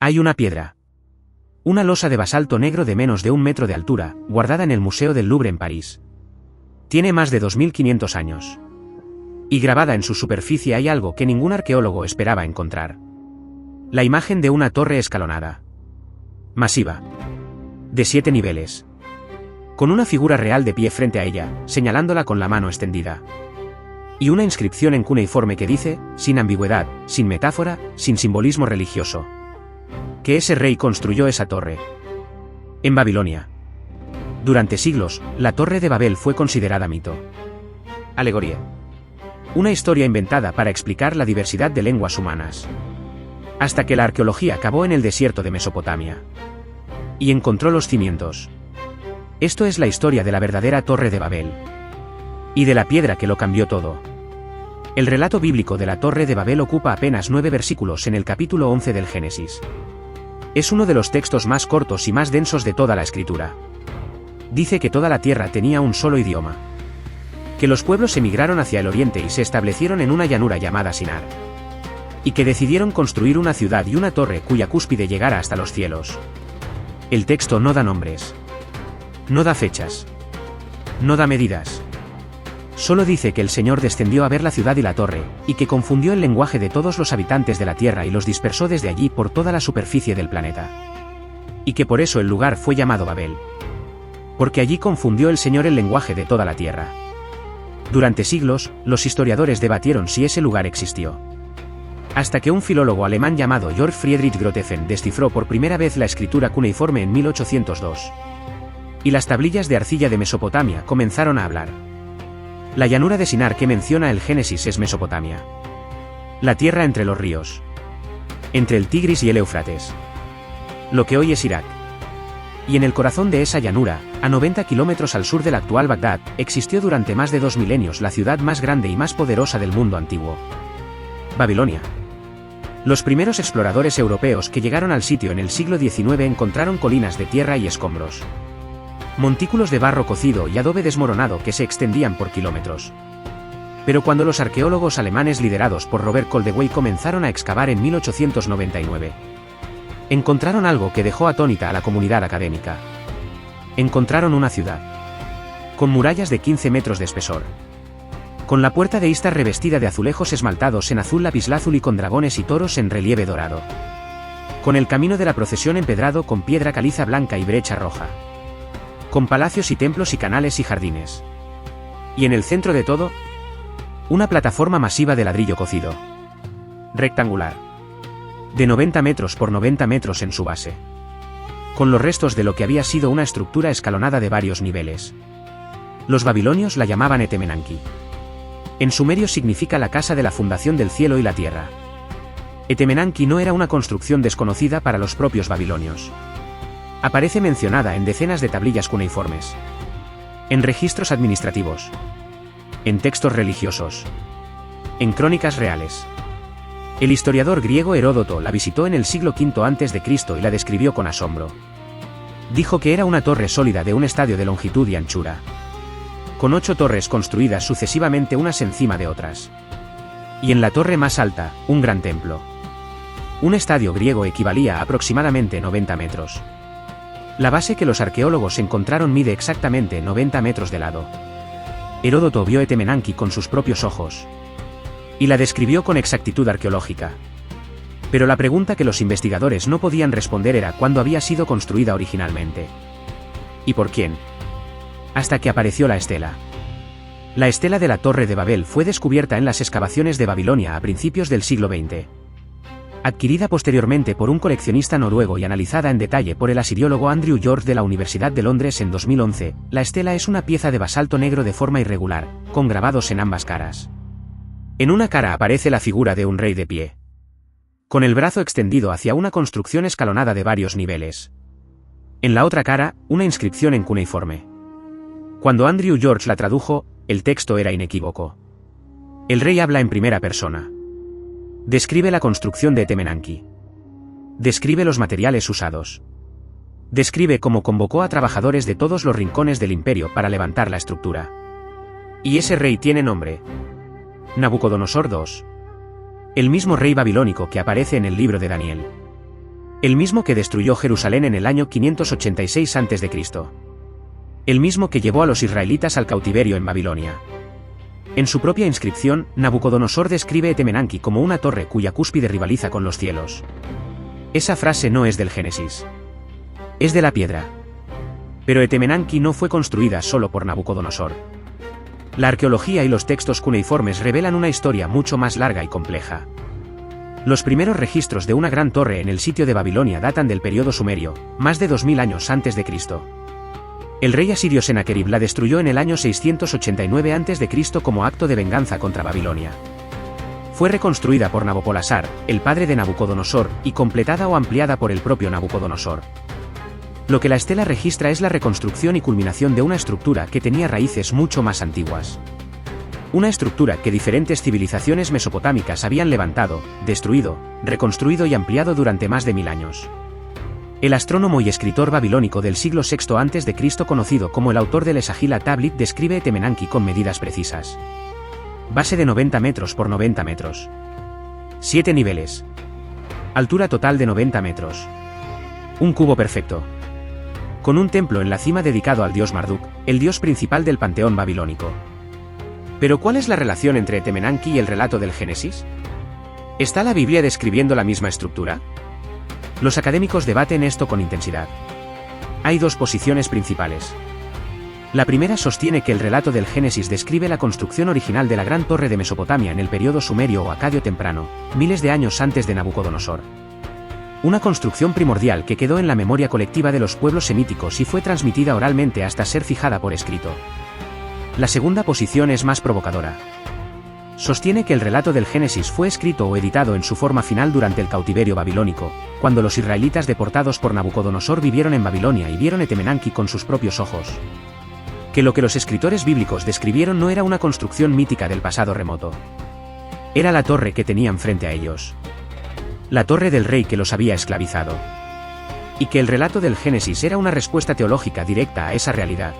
Hay una piedra. Una losa de basalto negro de menos de 1 metro de altura, guardada en el Museo del Louvre en París. Tiene más de 2500 años. Y grabada en su superficie hay algo que ningún arqueólogo esperaba encontrar. La imagen de una torre escalonada. Masiva. De 7 niveles. Con una figura real de pie frente a ella, señalándola con la mano extendida. Y una inscripción en cuneiforme que dice, sin ambigüedad, sin metáfora, sin simbolismo religioso, que ese rey construyó esa torre. En Babilonia. Durante siglos, la Torre de Babel fue considerada mito. Alegoría. Una historia inventada para explicar la diversidad de lenguas humanas. Hasta que la arqueología cavó en el desierto de Mesopotamia. Y encontró los cimientos. Esto es la historia de la verdadera Torre de Babel. Y de la piedra que lo cambió todo. El relato bíblico de la Torre de Babel ocupa apenas 9 versículos en el capítulo 11 del Génesis. Es uno de los textos más cortos y más densos de toda la escritura. Dice que toda la tierra tenía un solo idioma. Que los pueblos emigraron hacia el oriente y se establecieron en una llanura llamada Sinar. Y que decidieron construir una ciudad y una torre cuya cúspide llegara hasta los cielos. El texto no da nombres. No da fechas. No da medidas. Solo dice que el Señor descendió a ver la ciudad y la torre, y que confundió el lenguaje de todos los habitantes de la tierra y los dispersó desde allí por toda la superficie del planeta. Y que por eso el lugar fue llamado Babel. Porque allí confundió el Señor el lenguaje de toda la tierra. Durante siglos, los historiadores debatieron si ese lugar existió. Hasta que un filólogo alemán llamado Georg Friedrich Grotefen descifró por primera vez la escritura cuneiforme en 1802. Y las tablillas de arcilla de Mesopotamia comenzaron a hablar. La llanura de Sinar que menciona el Génesis es Mesopotamia. La tierra entre los ríos. Entre el Tigris y el Éufrates. Lo que hoy es Irak. Y en el corazón de esa llanura, a 90 kilómetros al sur del actual Bagdad, existió durante más de 2 milenios la ciudad más grande y más poderosa del mundo antiguo. Babilonia. Los primeros exploradores europeos que llegaron al sitio en el siglo XIX encontraron colinas de tierra y escombros. Montículos de barro cocido y adobe desmoronado que se extendían por kilómetros. Pero cuando los arqueólogos alemanes liderados por Robert Koldewey comenzaron a excavar en 1899, encontraron algo que dejó atónita a la comunidad académica. Encontraron una ciudad. Con murallas de 15 metros de espesor. Con la puerta de Istar revestida de azulejos esmaltados en azul lapislázuli con dragones y toros en relieve dorado. Con el camino de la procesión empedrado con piedra caliza blanca y brecha roja. Con palacios y templos y canales y jardines. Y en el centro de todo, una plataforma masiva de ladrillo cocido. Rectangular. De 90 metros por 90 metros en su base. Con los restos de lo que había sido una estructura escalonada de varios niveles. Los babilonios la llamaban Etemenanki. En sumerio significa la casa de la fundación del cielo y la tierra. Etemenanki no era una construcción desconocida para los propios babilonios. Aparece mencionada en decenas de tablillas cuneiformes. En registros administrativos. En textos religiosos. En crónicas reales. El historiador griego Heródoto la visitó en el siglo V a.C. y la describió con asombro. Dijo que era una torre sólida de un estadio de longitud y anchura. Con 8 torres construidas sucesivamente unas encima de otras. Y en la torre más alta, un gran templo. Un estadio griego equivalía a aproximadamente 90 metros. La base que los arqueólogos encontraron mide exactamente 90 metros de lado. Heródoto vio Etemenanki con sus propios ojos. Y la describió con exactitud arqueológica. Pero la pregunta que los investigadores no podían responder era cuándo había sido construida originalmente. ¿Y por quién? Hasta que apareció la estela. La estela de la Torre de Babel fue descubierta en las excavaciones de Babilonia a principios del siglo XX. Adquirida posteriormente por un coleccionista noruego y analizada en detalle por el asiriólogo Andrew George de la Universidad de Londres en 2011, la estela es una pieza de basalto negro de forma irregular, con grabados en ambas caras. En una cara aparece la figura de un rey de pie, con el brazo extendido hacia una construcción escalonada de varios niveles. En la otra cara, una inscripción en cuneiforme. Cuando Andrew George la tradujo, el texto era inequívoco. El rey habla en primera persona. Describe la construcción de Etemenanki. Describe los materiales usados. Describe cómo convocó a trabajadores de todos los rincones del imperio para levantar la estructura. Y ese rey tiene nombre. Nabucodonosor II. El mismo rey babilónico que aparece en el libro de Daniel. El mismo que destruyó Jerusalén en el año 586 a.C. El mismo que llevó a los israelitas al cautiverio en Babilonia. En su propia inscripción, Nabucodonosor describe Etemenanki como una torre cuya cúspide rivaliza con los cielos. Esa frase no es del Génesis. Es de la piedra. Pero Etemenanki no fue construida solo por Nabucodonosor. La arqueología y los textos cuneiformes revelan una historia mucho más larga y compleja. Los primeros registros de una gran torre en el sitio de Babilonia datan del periodo sumerio, más de 2000 años antes de Cristo. El rey asirio Senaquerib la destruyó en el año 689 a.C. como acto de venganza contra Babilonia. Fue reconstruida por Nabopolassar, el padre de Nabucodonosor, y completada o ampliada por el propio Nabucodonosor. Lo que la estela registra es la reconstrucción y culminación de una estructura que tenía raíces mucho más antiguas. Una estructura que diferentes civilizaciones mesopotámicas habían levantado, destruido, reconstruido y ampliado durante más de 1000 años. El astrónomo y escritor babilónico del siglo VI a.C., conocido como el autor del Esagila Tablet, describe Etemenanki con medidas precisas. Base de 90 metros por 90 metros. 7 niveles. Altura total de 90 metros. Un cubo perfecto. Con un templo en la cima dedicado al dios Marduk, el dios principal del panteón babilónico. ¿Pero cuál es la relación entre Etemenanki y el relato del Génesis? ¿Está la Biblia describiendo la misma estructura? Los académicos debaten esto con intensidad. Hay dos posiciones principales. La primera sostiene que el relato del Génesis describe la construcción original de la gran torre de Mesopotamia en el periodo sumerio o acadio temprano, miles de años antes de Nabucodonosor. Una construcción primordial que quedó en la memoria colectiva de los pueblos semíticos y fue transmitida oralmente hasta ser fijada por escrito. La segunda posición es más provocadora. Sostiene que el relato del Génesis fue escrito o editado en su forma final durante el cautiverio babilónico, cuando los israelitas deportados por Nabucodonosor vivieron en Babilonia y vieron Etemenanki con sus propios ojos. Que lo que los escritores bíblicos describieron no era una construcción mítica del pasado remoto. Era la torre que tenían frente a ellos. La torre del rey que los había esclavizado. Y que el relato del Génesis era una respuesta teológica directa a esa realidad.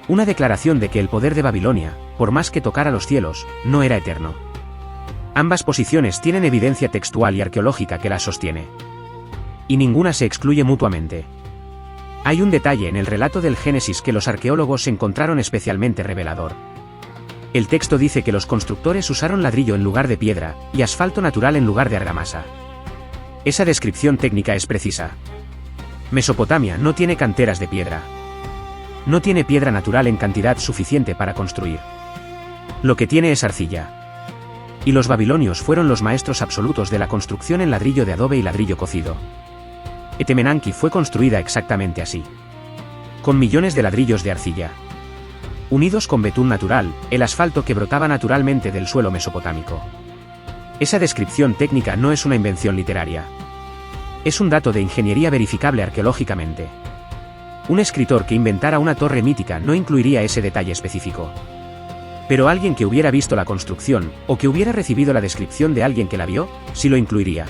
Una declaración de que el poder de Babilonia, por más que tocara los cielos, no era eterno. Ambas posiciones tienen evidencia textual y arqueológica que las sostiene. Y ninguna se excluye mutuamente. Hay un detalle en el relato del Génesis que los arqueólogos encontraron especialmente revelador. El texto dice que los constructores usaron ladrillo en lugar de piedra, y asfalto natural en lugar de argamasa. Esa descripción técnica es precisa. Mesopotamia no tiene canteras de piedra. No tiene piedra natural en cantidad suficiente para construir. Lo que tiene es arcilla. Y los babilonios fueron los maestros absolutos de la construcción en ladrillo de adobe y ladrillo cocido. Etemenanki fue construida exactamente así. Con millones de ladrillos de arcilla. Unidos con betún natural, el asfalto que brotaba naturalmente del suelo mesopotámico. Esa descripción técnica no es una invención literaria. Es un dato de ingeniería verificable arqueológicamente. Un escritor que inventara una torre mítica no incluiría ese detalle específico. Pero alguien que hubiera visto la construcción, o que hubiera recibido la descripción de alguien que la vio, sí lo incluiría.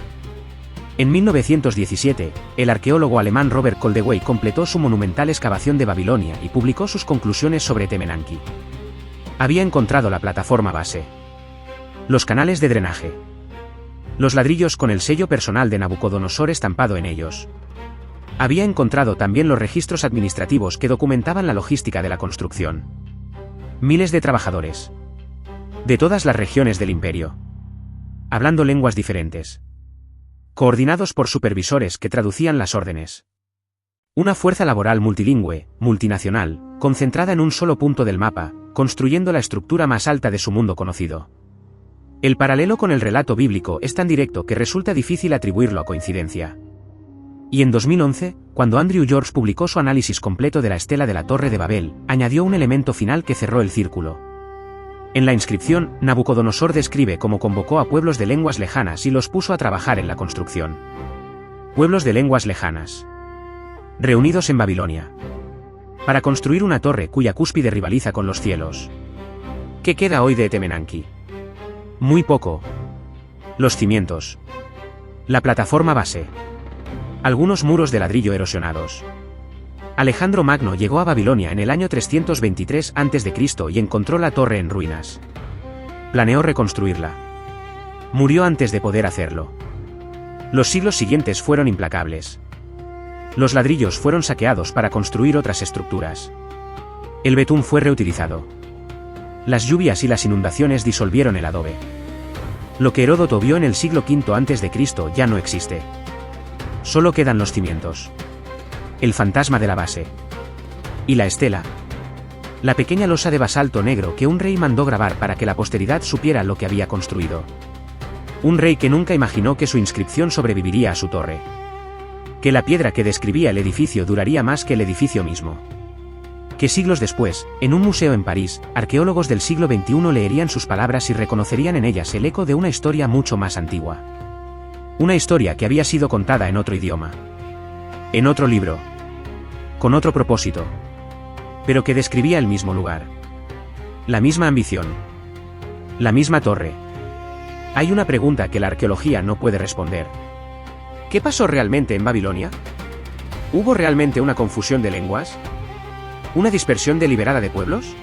En 1917, el arqueólogo alemán Robert Koldewey completó su monumental excavación de Babilonia y publicó sus conclusiones sobre Etemenanki. Había encontrado la plataforma base, los canales de drenaje, los ladrillos con el sello personal de Nabucodonosor estampado en ellos. Había encontrado también los registros administrativos que documentaban la logística de la construcción. Miles de trabajadores. De todas las regiones del imperio. Hablando lenguas diferentes. Coordinados por supervisores que traducían las órdenes. Una fuerza laboral multilingüe, multinacional, concentrada en un solo punto del mapa, construyendo la estructura más alta de su mundo conocido. El paralelo con el relato bíblico es tan directo que resulta difícil atribuirlo a coincidencia. Y en 2011, cuando Andrew George publicó su análisis completo de la estela de la Torre de Babel, añadió un elemento final que cerró el círculo. En la inscripción, Nabucodonosor describe cómo convocó a pueblos de lenguas lejanas y los puso a trabajar en la construcción. Pueblos de lenguas lejanas. Reunidos en Babilonia. Para construir una torre cuya cúspide rivaliza con los cielos. ¿Qué queda hoy de Etemenanki? Muy poco. Los cimientos. La plataforma base. Algunos muros de ladrillo erosionados. Alejandro Magno llegó a Babilonia en el año 323 a.C. y encontró la torre en ruinas. Planeó reconstruirla. Murió antes de poder hacerlo. Los siglos siguientes fueron implacables. Los ladrillos fueron saqueados para construir otras estructuras. El betún fue reutilizado. Las lluvias y las inundaciones disolvieron el adobe. Lo que Heródoto vio en el siglo V a.C. ya no existe. Solo quedan los cimientos. El fantasma de la base. Y la estela. La pequeña losa de basalto negro que un rey mandó grabar para que la posteridad supiera lo que había construido. Un rey que nunca imaginó que su inscripción sobreviviría a su torre. Que la piedra que describía el edificio duraría más que el edificio mismo. Que siglos después, en un museo en París, arqueólogos del siglo XXI leerían sus palabras y reconocerían en ellas el eco de una historia mucho más antigua. Una historia que había sido contada en otro idioma. En otro libro. Con otro propósito. Pero que describía el mismo lugar. La misma ambición. La misma torre. Hay una pregunta que la arqueología no puede responder. ¿Qué pasó realmente en Babilonia? ¿Hubo realmente una confusión de lenguas? ¿Una dispersión deliberada de pueblos?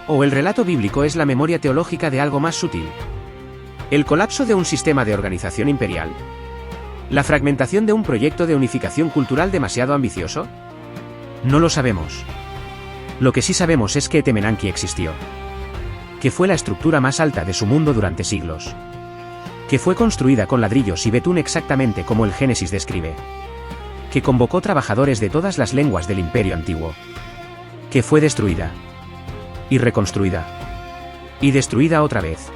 ¿O el relato bíblico es la memoria teológica de algo más sutil? ¿El colapso de un sistema de organización imperial? ¿La fragmentación de un proyecto de unificación cultural demasiado ambicioso? No lo sabemos. Lo que sí sabemos es que Etemenanki existió. Que fue la estructura más alta de su mundo durante siglos. Que fue construida con ladrillos y betún exactamente como el Génesis describe. Que convocó trabajadores de todas las lenguas del Imperio Antiguo. Que fue destruida. Y reconstruida. Y destruida otra vez.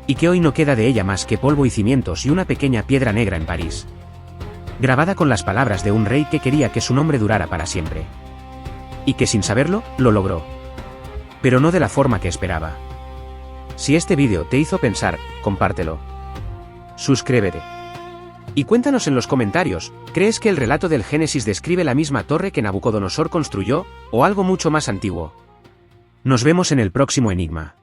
Y que hoy no queda de ella más que polvo y cimientos y una pequeña piedra negra en París. Grabada con las palabras de un rey que quería que su nombre durara para siempre. Y que sin saberlo, lo logró. Pero no de la forma que esperaba. Si este vídeo te hizo pensar, compártelo. Suscríbete. Y cuéntanos en los comentarios, ¿crees que el relato del Génesis describe la misma torre que Nabucodonosor construyó, o algo mucho más antiguo? Nos vemos en el próximo enigma.